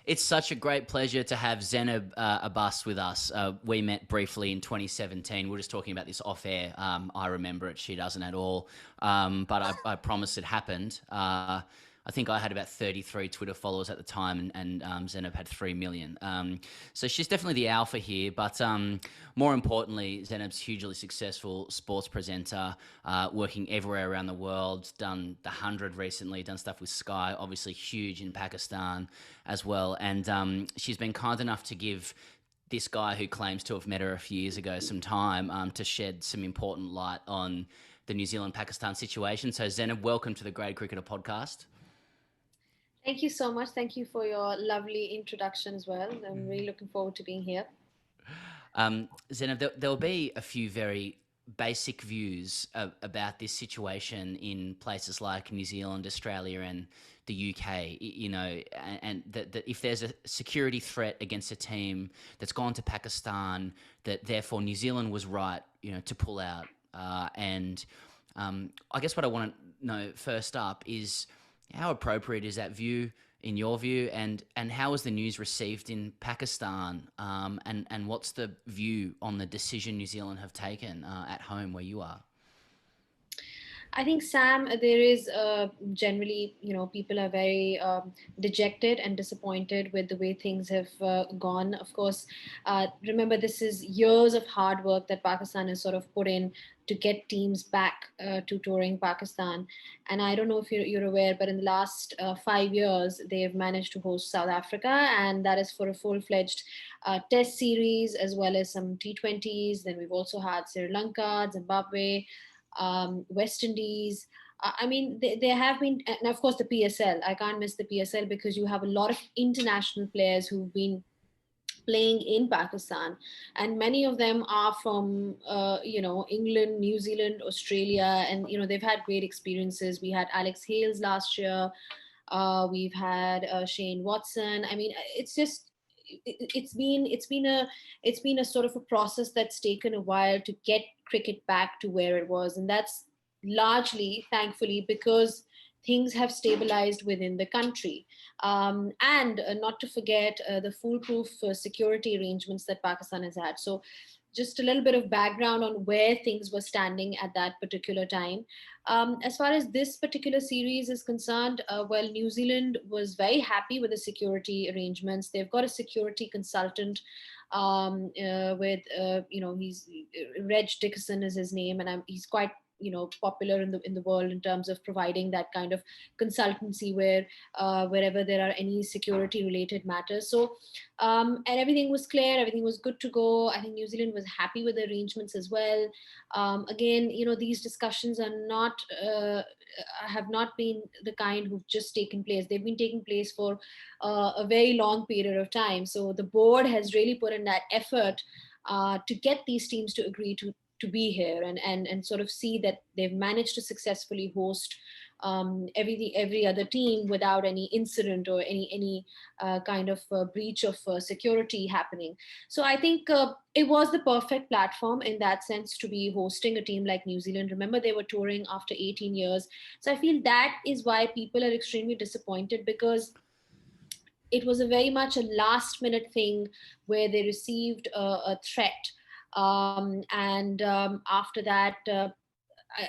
It's such a great pleasure to have Zainab Abbas with us. We met briefly in 2017. We were just talking about this off air. I remember it. She doesn't at all. But I promise it happened. I think I had about 33 Twitter followers at the time, and Zainab had 3 million. So she's definitely the alpha here. But more importantly, Zainab's hugely successful sports presenter, working everywhere around the world, done the 100 recently, done stuff with Sky, obviously huge in Pakistan as well. And she's been kind enough to give this guy who claims to have met her a few years ago some time to shed some important light on the New Zealand-Pakistan situation. So Zainab, welcome to the Grade Cricketer podcast. Thank you so much. Thank you for your lovely introduction as well. I'm really looking forward to being here. Zainab, there'll be a few very basic views about this situation in places like New Zealand, Australia, and the UK. You know, and that if there's a security threat against a team that's gone to Pakistan, that therefore New Zealand was right, you know, to pull out. And I guess what I want to know first up is how appropriate is that view in your view, and how was the news received in Pakistan, and what's the view on the decision New Zealand have taken at home where you are? I think, Sam, there is generally, people are very dejected and disappointed with the way things have gone. Of course, remember, this is years of hard work that Pakistan has sort of put in to get teams back to touring Pakistan. And I don't know if you're aware, but in the last 5 years, they've managed to host South Africa, and that is for a full fledged test series as well as some T20s. Then we've also had Sri Lanka, Zimbabwe, West Indies. I mean, there have been, and of course, the PSL. I can't miss the PSL because you have a lot of international players who've been playing in Pakistan, and many of them are from England, New Zealand, Australia, and they've had great experiences. We had Alex Hales last year. We've had Shane Watson. I mean, it's just it's been a sort of a process that's taken a while to get cricket back to where it was, and that's largely, thankfully, because things have stabilized within the country. And not to forget the foolproof security arrangements that Pakistan has had. So, just a little bit of background on where things were standing at that particular time. As far as this particular series is concerned, well, New Zealand was very happy with the security arrangements. They've got a security consultant with, he's Reg Dickerson is his name, and he's quite popular in the world in terms of providing that kind of consultancy where wherever there are any security related matters. So and everything was clear, everything was good to go. I think New Zealand was happy with the arrangements as well. Again, these discussions are not have not been the kind who've just taken place. They've been taking place for a very long period of time. So the board has really put in that effort to get these teams to agree to be here, and sort of see that they've managed to successfully host every other team without any incident or any kind of breach of security happening. So I think it was the perfect platform in that sense to be hosting a team like New Zealand. Remember, they were touring after 18 years. So I feel that is why people are extremely disappointed, because it was a very much a last minute thing where they received a threat, and after that,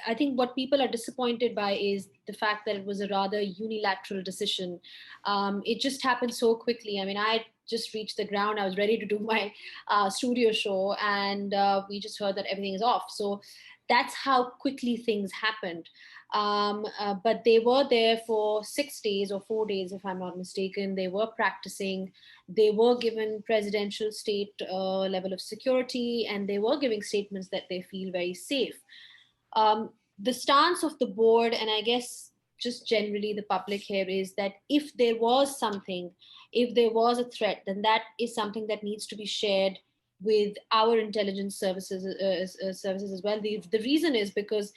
I think what people are disappointed by is the fact that it was a rather unilateral decision. It just happened so quickly. I mean, I just reached the ground. I was ready to do my studio show, and we just heard that everything is off. So that's how quickly things happened. But they were there for 6 days or 4 days, if I'm not mistaken. They were practicing. They were given presidential state level of security, and they were giving statements that they feel very safe. The stance of the board, and I guess just generally the public here, is that if there was something, if there was a threat, then that is something that needs to be shared with our intelligence services as well. The reason is because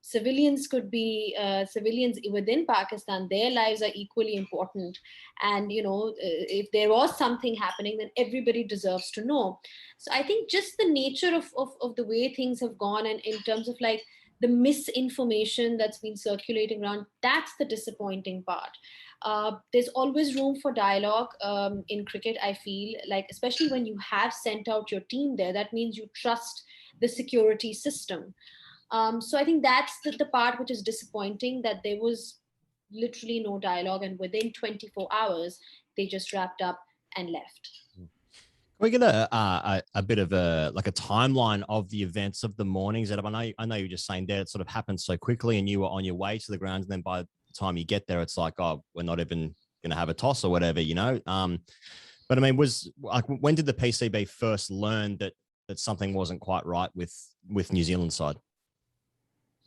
civilians could be civilians within Pakistan. Their lives are equally important, and if there was something happening, then everybody deserves to know. So I think just the nature of the way things have gone, and in terms of like the misinformation that's been circulating around, that's the disappointing part. There's always room for dialogue in cricket, I feel like, especially when you have sent out your team there. That means you trust the security system. So I think that's the part which is disappointing, that there was literally no dialogue, and within 24 hours, they just wrapped up and left. Can we get a bit of a like a timeline of the events of the mornings? That I know you were just saying there it sort of happened so quickly, and you were on your way to the grounds, and then by the time you get there, it's like, oh, we're not even going to have a toss or whatever, you know. But I mean, was like, when did the PCB first learn that something wasn't quite right with New Zealand side?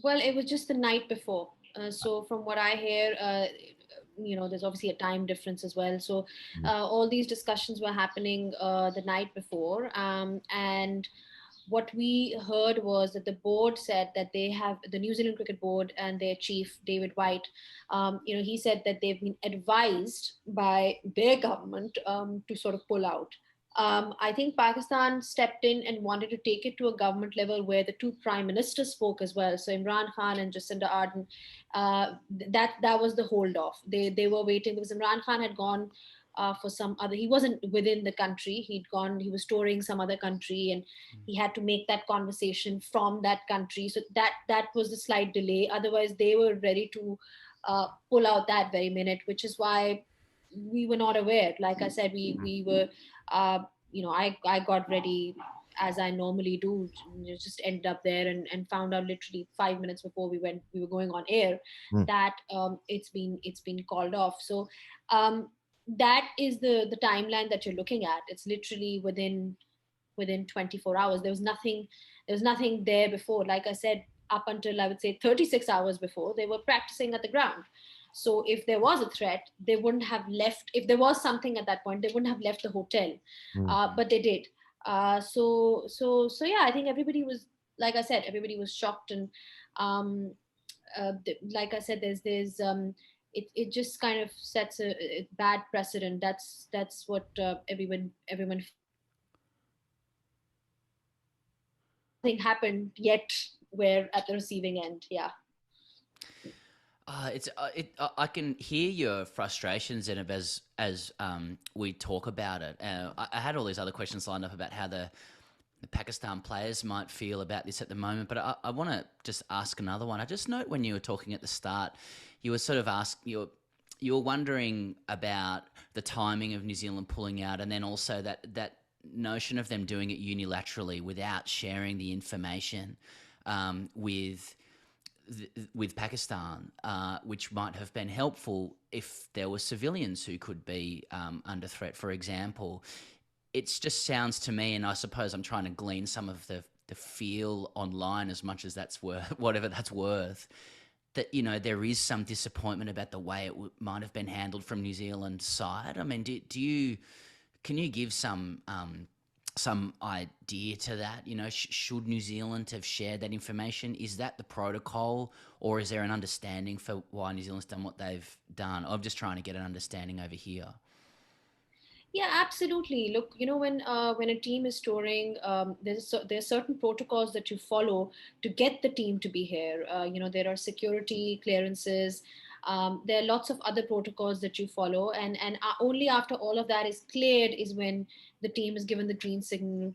Well, it was just the night before. So from what I hear, there's obviously a time difference as well. So all these discussions were happening the night before, and what we heard was that the board said that they have, the New Zealand Cricket Board and their chief David White, he said that they've been advised by their government to sort of pull out. I think Pakistan stepped in and wanted to take it to a government level where the two prime ministers spoke as well. So Imran Khan and Jacinda Ardern, that was the hold off. They were waiting because Imran Khan had gone for some other. He wasn't within the country. He'd gone. He was touring some other country, and he had to make that conversation from that country. So that was the slight delay. Otherwise, they were ready to pull out that very minute, which is why we were not aware. Like I said, we were, I got ready as I normally do. Just ended up there and found out literally 5 minutes before we were going on air Mm. that it's been called off. So that is the timeline that you're looking at. It's literally within 24 hours. There was nothing there before. Like I said, up until I would say 36 hours before, they were practicing at the ground. So if there was a threat, they wouldn't have left. If there was something at that point, they wouldn't have left the hotel, Mm. but they did. So yeah, I think everybody was, like I said, everybody was shocked. And um, like I said, there's it just kind of sets a bad precedent. That's what everyone thing happened yet. We're at the receiving end. Yeah. I can hear your frustrations, Zainab, as we talk about it. I had all these other questions lined up about how the Pakistan players might feel about this at the moment, but I want to just ask another one. I just note when you were talking at the start, you were sort of you were wondering about the timing of New Zealand pulling out, and then also that notion of them doing it unilaterally without sharing the information with Pakistan, which might have been helpful if there were civilians who could be under threat, for example. It just sounds to me, and I suppose I'm trying to glean some of the feel online as much as that's worth, whatever that's worth, that, there is some disappointment about the way it might have been handled from New Zealand's side. I mean, can you give some idea to that? Should New Zealand have shared that information? Is that the protocol, or is there an understanding for why New Zealand's done what they've done? I'm just trying to get an understanding over here. Yeah, absolutely. Look, when a team is touring, there's certain protocols that you follow to get the team to be here. There are security clearances. There are lots of other protocols that you follow, and only after all of that is cleared is when the team is given the green signal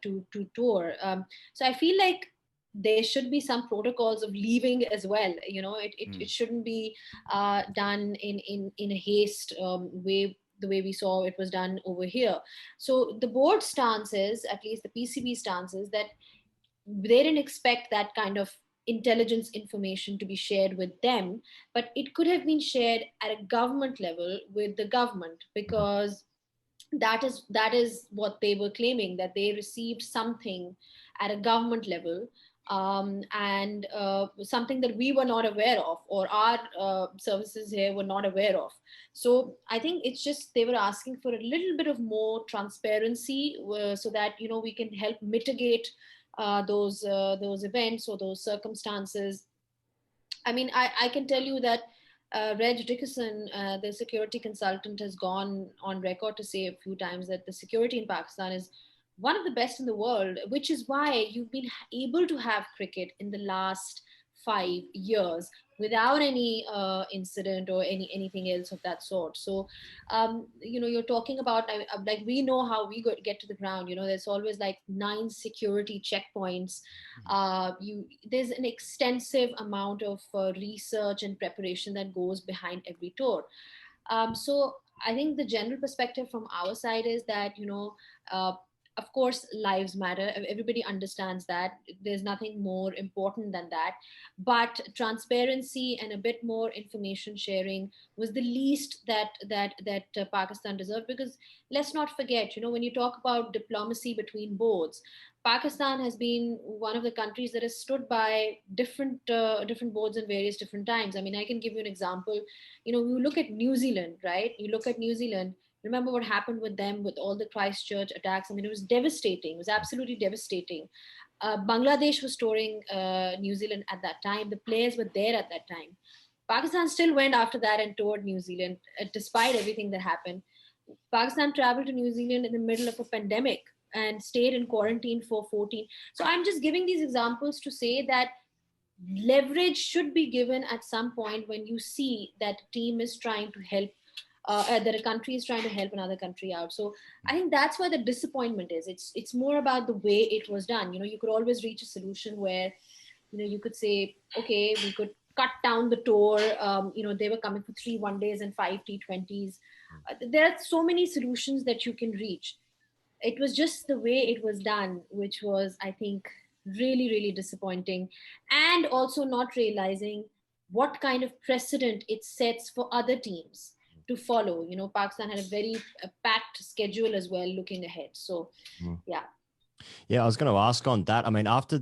to tour. So I feel like there should be some protocols of leaving as well. It Mm. shouldn't be done in a haste way, the way we saw it was done over here. So the board stance is, at least the PCB stance is, that they didn't expect that kind of intelligence information to be shared with them, but it could have been shared at a government level with the government, because that is what they were claiming, that they received something at a government level, and something that we were not aware of, or our services here were not aware of. So I think it's just they were asking for a little bit of more transparency, so that we can help mitigate those events or those circumstances. I mean, I can tell you that Reg Dickerson, the security consultant, has gone on record to say a few times that the security in Pakistan is one of the best in the world, which is why you've been able to have cricket in the last 5 years without any incident or anything else of that sort. So, you're talking about like we know how we get to the ground. There's always like 9 security checkpoints. There's an extensive amount of research and preparation that goes behind every tour. So I think the general perspective from our side is that, uh, of course, lives matter. Everybody understands that. There's nothing more important than that. But transparency and a bit more information sharing was the least that Pakistan deserved. Because let's not forget, when you talk about diplomacy between boards, Pakistan has been one of the countries that has stood by different boards in various different times. I mean, I can give you an example. You look at New Zealand, right? You look at New Zealand. Remember what happened with them with all the Christchurch attacks? I mean, it was devastating. It was absolutely devastating. Bangladesh was touring New Zealand at that time. The players were there at that time. Pakistan still went after that and toured New Zealand, despite everything that happened. Pakistan traveled to New Zealand in the middle of a pandemic and stayed in quarantine for 14. So I'm just giving these examples to say that leverage should be given at some point when you see that a team is trying to help, that a country is trying to help another country out. So I think that's where the disappointment is. It's more about the way it was done. You could always reach a solution where, you could say, okay, we could cut down the tour. They were coming for 3 1 days and 5 T20s. There are so many solutions that you can reach. It was just the way it was done, which was, I think, really, really disappointing. And also not realizing what kind of precedent it sets for other teams to follow. Pakistan had a very packed schedule as well looking ahead. So, yeah. Yeah, I was going to ask on that. I mean, after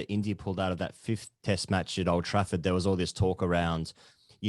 India pulled out of that fifth Test match at Old Trafford, there was all this talk around, the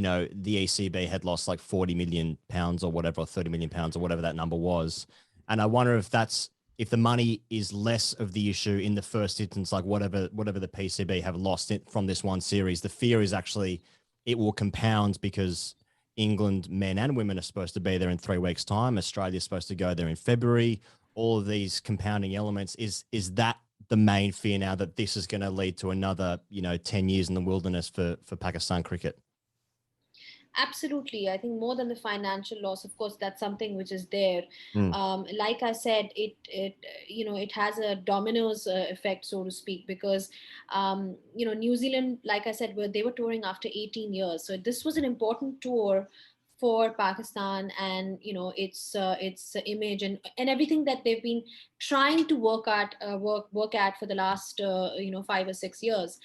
ECB had lost like 40 million pounds or whatever, or 30 million pounds or whatever that number was. And I wonder if the money is less of the issue in the first instance, like whatever the PCB have lost it from this one series. The fear is actually it will compound because England men and women are supposed to be there in 3 weeks' time. Australia's supposed to go there in February. All of these compounding elements, is that the main fear now, that this is going to lead to another 10 years in the wilderness for Pakistan cricket? Absolutely. I think more than the financial loss, of course, that's something which is there. Mm. Like I said, it has a dominoes effect, so to speak, because New Zealand, like I said, they were touring after 18 years. So this was an important tour for Pakistan, and its image and everything that they've been trying to work at for the last 5 or 6 years.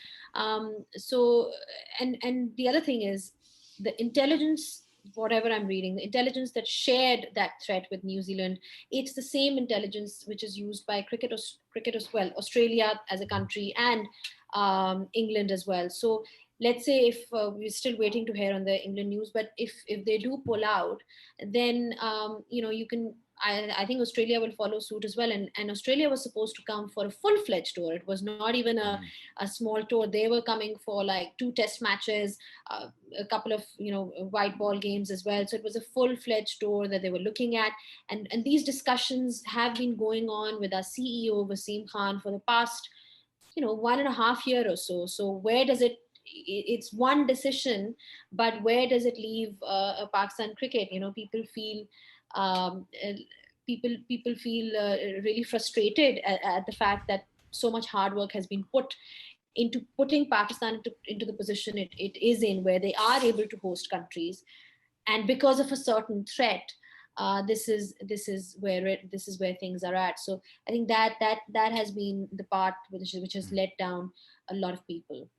So and the other thing is the intelligence, whatever I'm reading, the intelligence that shared that threat with New Zealand, it's the same intelligence which is used by cricket as well, Australia as a country, and England as well. So let's say if we're still waiting to hear on the England news, but if they do pull out, then you can. I think Australia will follow suit as well. And Australia was supposed to come for a full-fledged tour. It was not even a small tour. They were coming for like 2 Test matches, a couple of white ball games as well. So it was a full-fledged tour that they were looking at. And these discussions have been going on with our CEO Wasim Khan for the past 1.5 year or so. So where does it's one decision, but where does it leave Pakistan cricket? People feel people feel really frustrated at the fact that so much hard work has been put into putting Pakistan into the position it is in, where they are able to host countries, and because of a certain threat, this is where things are at. So I think that has been the part which has let down a lot of people.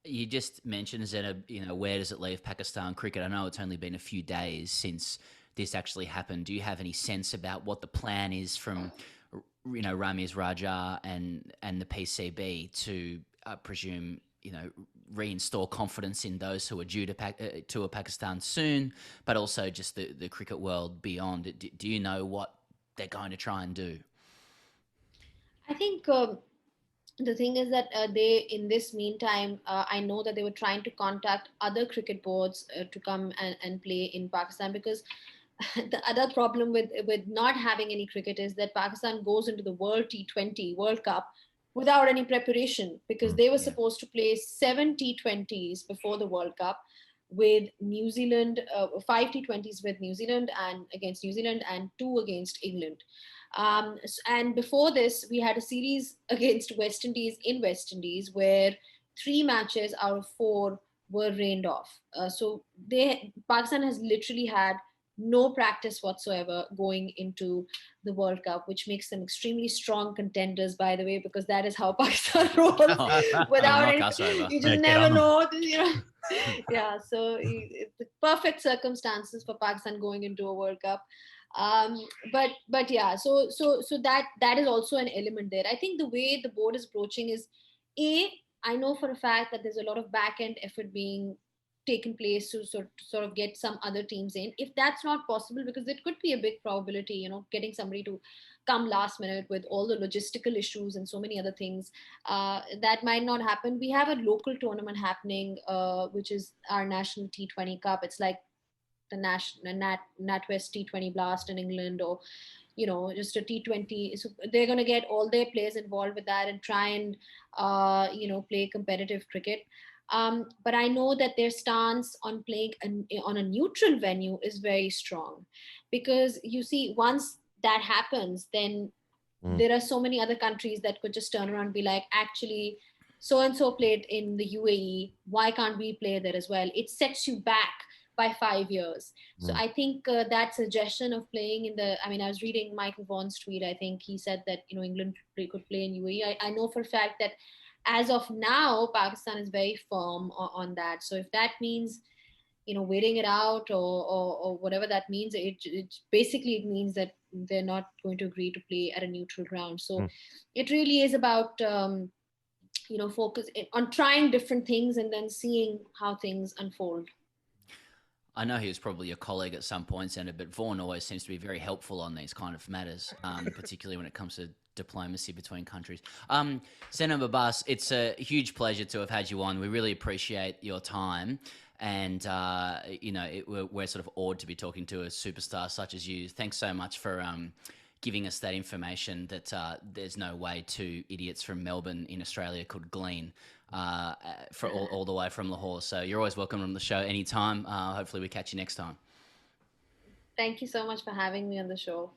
You just mentioned, Zainab, where does it leave Pakistan cricket? I know it's only been a few days since this actually happened. Do you have any sense about what the plan is from, Ramiz Raja and the PCB to, presume, reinstall confidence in those who are due to tour Pakistan soon, but also just the cricket world beyond? Do you know what they're going to try and do? I think the thing is that they, in this meantime, I know that they were trying to contact other cricket boards to come and play in Pakistan, because the other problem with not having any cricket is that Pakistan goes into the World T20 World Cup without any preparation, because they were Yeah. supposed to play 7 T20s before the World Cup with New Zealand, 5 T20s with New Zealand and against New Zealand, and two against England. And before this, we had a series against West Indies in West Indies where 3 matches out of 4 were rained off. So Pakistan has literally had no practice whatsoever going into the World Cup, which makes them extremely strong contenders, by the way, because that is how Pakistan rolls. They'll Without knock any, us over. you Yeah, just get never on them. know, you know. Yeah, so the perfect circumstances for Pakistan going into a World Cup. But yeah, so that is also an element there. I think the way the board is approaching is, I know for a fact that there's a lot of back end effort being taken place to sort of get some other teams in. If that's not possible, because it could be a big probability, getting somebody to come last minute with all the logistical issues and so many other things, that might not happen. We have a local tournament happening, which is our national T20 Cup. It's like the national NatWest T20 Blast in England, or just a T20. So they're going to get all their players involved with that and try and play competitive cricket. But I know that their stance on playing on a neutral venue is very strong, because you see, once that happens, then Mm. there are so many other countries that could just turn around and be like, actually, so and so played in the UAE, why can't we play there as well? It sets you back by 5 years. So Mm. I think that suggestion of playing in the, I mean, I was reading Michael Vaughan's tweet. I think he said that England could play in UAE. I know for a fact that as of now, Pakistan is very firm on that. So if that means waiting it out, or whatever that means, it basically it means that they're not going to agree to play at a neutral ground. So Mm. it really is about focus on trying different things and then seeing how things unfold. I know he was probably your colleague at some point, Senator, but Vaughan always seems to be very helpful on these kind of matters, particularly when it comes to diplomacy between countries. Senator Abbas, it's a huge pleasure to have had you on. We really appreciate your time. And, we're sort of awed to be talking to a superstar such as you. Thanks so much for giving us that information that there's no way two idiots from Melbourne in Australia could glean for all the way from Lahore. So you're always welcome on the show anytime. Hopefully we catch you next time. Thank you so much for having me on the show.